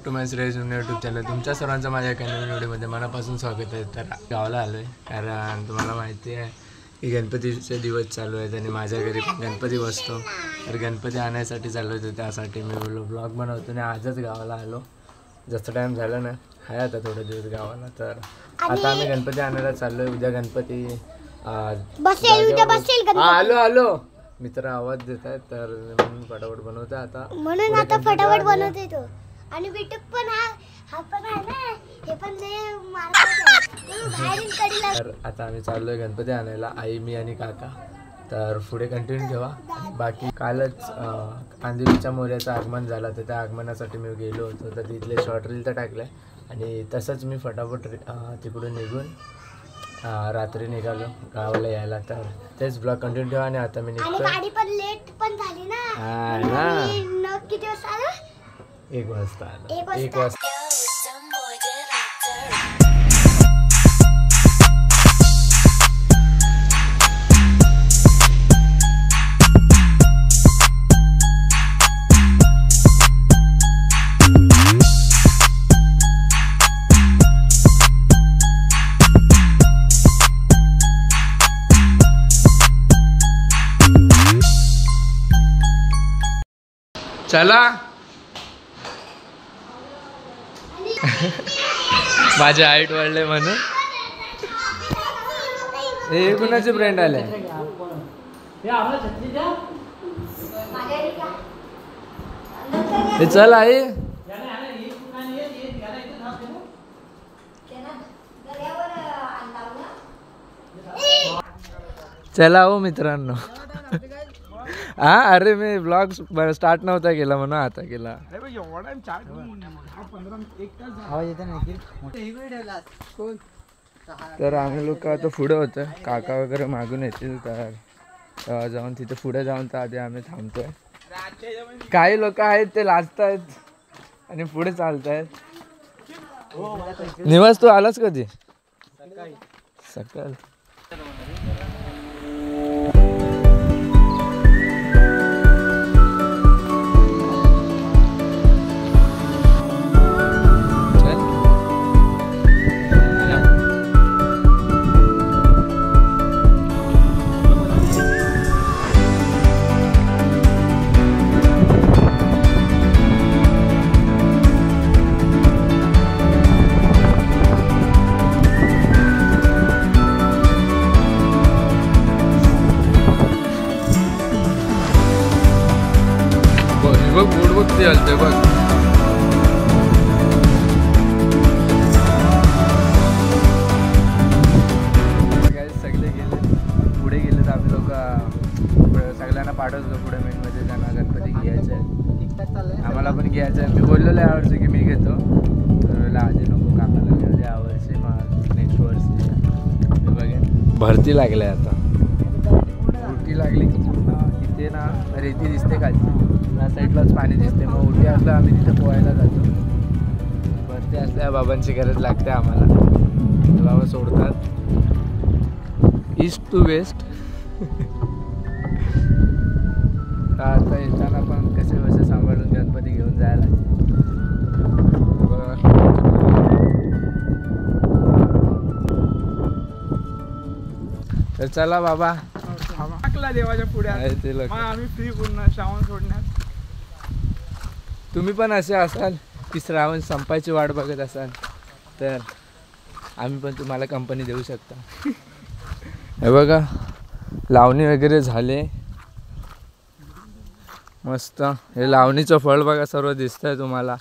To my Shreyas YouTube channel. तुमच्या सर्वांचं माझ्या एका नवीन व्हिडिओमध्ये मनापासून स्वागत आहे. तर गावाला आलो आहे कारण तुम्हाला माहिती आहे की गणपतीचे दिवस चालू आहेत आणि माझ्या घरी गणपती बसतो. तर गणपती आणायसाठी चाललो होतो, त्यासाठी मी बोललो ब्लॉग बनवतो आणि आजच गावाला आलो. जास्त टाईम झाला ना, आहे आता थोडे दिवस गावाला. तर आता आम्ही गणपती आणायला चाललो आहे. उद्या गणपती आलो आलो मित्र आवाज देत आहेत, तर म्हणून फटाफट बनवते आता. म्हणून आता फटाफट बनवते तो. आणि बिटूक पण हा पण आहे ना, हे पण लय मारतात. तर आता आम्ही चाललोय गणपती आणायला, आई, मी आणि काका. तर पुढे कंटिन्यू ठेवा. बाकी कालच अंजलीच्या मोर्याचं आगमन झालं, तर त्या आगमनासाठी मी गेलो होतो. तर तिथले शॉर्ट रील तर टाकले आणि तसंच मी फटाफट तिकडून निघून रात्री निघालो गावाला यायला. तर तेच ब्लॉग कंटिन्यू ठेवा. आणि आता मी निघतो. गाडी पण लेट पण झाली ना. किती वाजता आला? 1 वाजता आला. 1 वाजता. चला माझे हाईट वाढले म्हणून. हे कुणाचे ब्रँड आले? चल आई. चला हो मित्रांनो. हा, अरे मी ब्लॉग स्टार्ट नव्हता केला म्हणून आता केला. तर आम्ही लोक आता पुढे होतं, काका वगैरे मागून येतील. तर जाऊन तिथे पुढे जाऊन तर आधी आम्ही थांबतोय. काही लोक आहेत ते लाजतायत आणि पुढे चालतायत. निवास तू आलास कधी? सकाळ. बघ बोट बघते हलते बघ. सगळे गेले पुढे गेले. तर आम्ही लोक सगळ्यांना पाठवत होतो पुढे मेनमध्ये. त्यांना गणपती घ्यायचे आहे, आम्हाला पण घ्यायचं आहे. मी बोललेलो यावर्षी की मी घेतो. तर आधी नको, काकाला घेऊ दे यावर्षी, मग नेक्स्ट वर्षी बघेन. भरती लागली आता, उलटी लागली की पूर्ण इथे ना रेती दिसते खाली, या साईडलाच पाणी दिसते. मग उलटी असलं आम्ही तिथे पोहायला जातो. भरती असल्या बाबांची गरज लागते आम्हाला. बाबा सोडतात ईस्ट टू वेस्ट. आता येताना पण कसे कसे सांभाळून गणपती घेऊन जायला. तर चला बाबा, देवाच्या पुढे आम्ही फ्री पूर्ण श्रावण सोडण्यात. तुम्ही पण असे असाल की श्रावण संपायची वाट बघत असाल तर आम्ही पण तुम्हाला कंपनी देऊ शकता. हे बघा लावणी वगैरे झाले मस्त. हे लावणीचं फळ बघा सर्व दिसतंय तुम्हाला.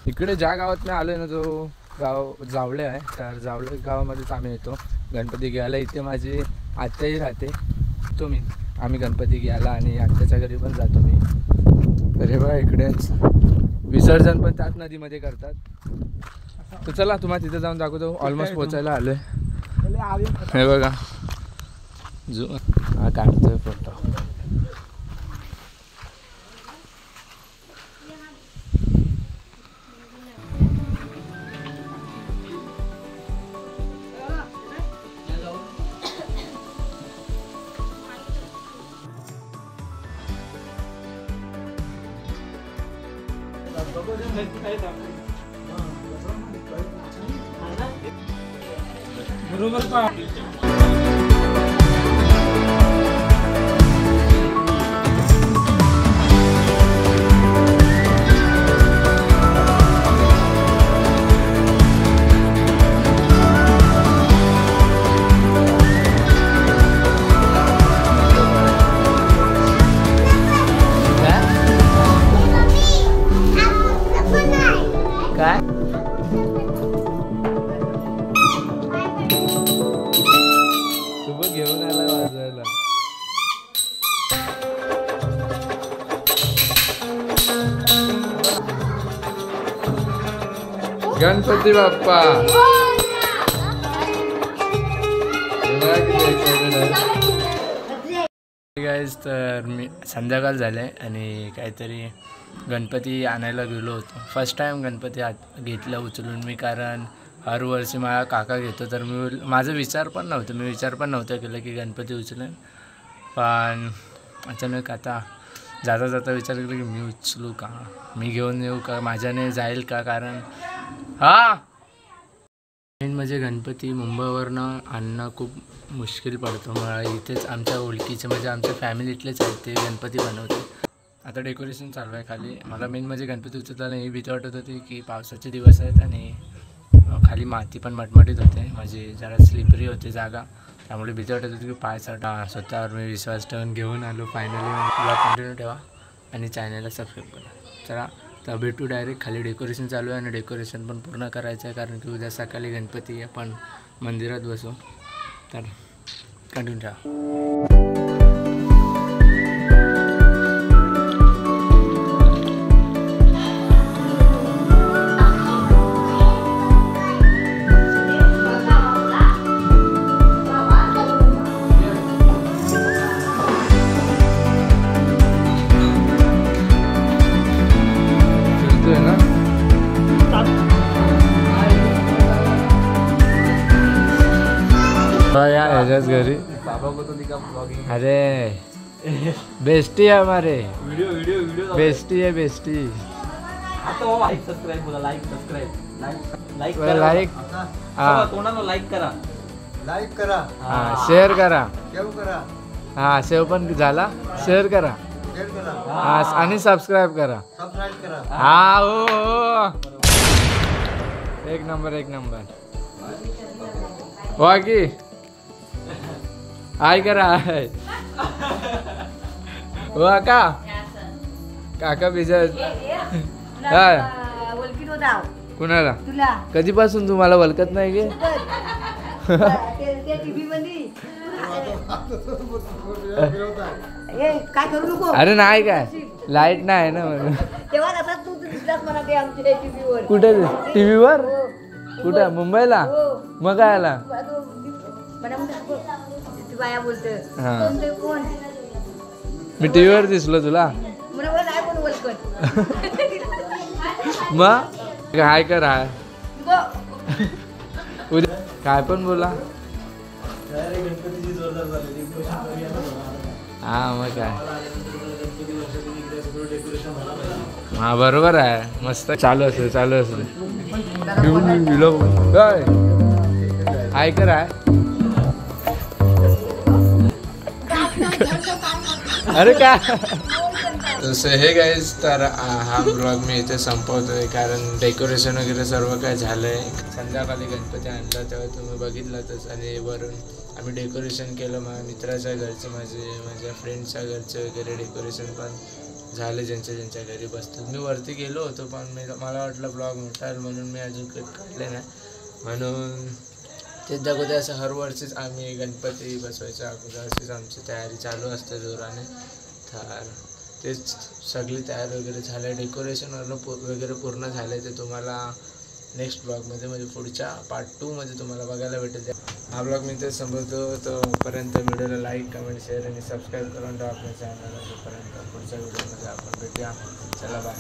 इकडे ज्या गावात मी आलोय ना, जो गाव जावळे आहे. तर जावळे गावामध्येच आम्ही येतो गणपती घ्यायला. इथे माझी आत्याही राहते. आम्ही गणपती घ्यायला आणि आत्याच्या घरी पण जातो मी. तर हे बघा इकडेच विसर्जन पण त्याच नदीमध्ये करतात. तर चला तुम्हाला तिथे जाऊन दाखवतो. ऑलमोस्ट पोचायला आलोय. हे बघा जो हा काढतोय फोटो. बरोबर पहा. काय तू बघ घेऊन आला वाजवायला. गणपती बाप्पा गाईज. तर मी संध्याकाळ झाले आणि काहीतरी गणपती आणायला गेलो होतो. फर्स्ट टाईम गणपती घेतला उचलून मी, कारण हर वर्षी माझा काका घेतो. तर माझा विचार पण नव्हतं केलं की गणपती उचलेन. पण अचानक आता जाता जाता विचार केला की मी उचलू का, मी घेऊन येऊ का, माझ्याने जाईल का. कारण मेन म्हणजे गणपती मुंबईवरनं आणणं खूप मुश्किल पडतो. मला इथेच आमच्या ओळखीचे म्हणजे आमच्या फॅमिलीतलेच आहेत ते गणपती बनवते. आता डेकोरेशन चालू आहे खाली. मला मेन म्हणजे गणपती उचलताना ही भीती वाटत होती की पावसाचे दिवस आहेत आणि खाली माती पण मटमटीत होते, म्हणजे जरा स्लिपरी होते जागा, त्यामुळे भीती वाटत होती की पाय स्वतःवर मी विश्वास ठेवून घेऊन आलो. फायनली ब्लॉग कंटिन्यू ठेवा आणि चॅनलला सबस्क्राईब करा. चला तर भेटू डायरेक्ट. खाली डेकोरेशन चालू आहे आणि डेकोरेशन पण पूर्ण करायचं आहे, कारण की उद्या सकाळी गणपती आपण मंदिरात बसू. तर कंटिन्यू ठेवा. या एजाज घरी अरे बेस्टी है हमारे, वीडियो बेस्टी है बेस्टी. लाईक हा शेअर करा. हा सेव पण झाला, शेअर करा हा आणि सबस्क्राईब करा. हा हो एक नंबर वाकी हाय करा. हाय वा काका बिजत काय कुणाला कधीपासून तुम्हाला वलकत नाही गे. अरे नाही काय लाईट नाही ना म्हणून. कुठे टीव्हीवर कुठं मुंबईला मग काय आला. हा मी टीव्हीवर दिसलो तुला मग काय करा उद्या काय पण बोला. हा मग काय हा बरोबर आहे. मस्त चालू असते काय करा. अरे काय तसं हे गाईज. तर हा ब्लॉग मी इथे संपवतोय, कारण डेकोरेशन वगैरे सर्व काय झालंय. संध्याकाळी गणपती आणला तेव्हा तुम्ही बघितलातच, आणि वरून आम्ही डेकोरेशन केलं. माझ्या मित्राच्या घरचे माझ्या फ्रेंडच्या घरचे वगैरे डेकोरेशन पण झाले, ज्यांच्या घरी बसतात. मी वरती गेलो होतो पण मला वाटलं ब्लॉग मोठा आहे म्हणून मी अजून क्लिप काढले नाही. म्हणून तेच दाखवते. असं हर वर्षीच आम्ही गणपती बसवायच्या अगोदरशीच आमची तयारी चालू असते जोराने. तर तेच सगळी तयारी वगैरे झालं, डेकोरेशन वगैरे पूर्ण झालं. ते तुम्हाला नेक्स्ट ब्लॉगमध्ये म्हणजे पुढच्या पार्ट 2 मध्ये तुम्हाला बघायला भेटेल. हा ब्लॉग मी तेच संपवतो. तोपर्यंत व्हिडिओला लाईक कमेंट शेअर आणि सबस्क्राईब करून ठेवा आपल्या चॅनलला. तोपर्यंत पुढच्या व्हिडिओमध्ये आपण भेटूया. चला बाय.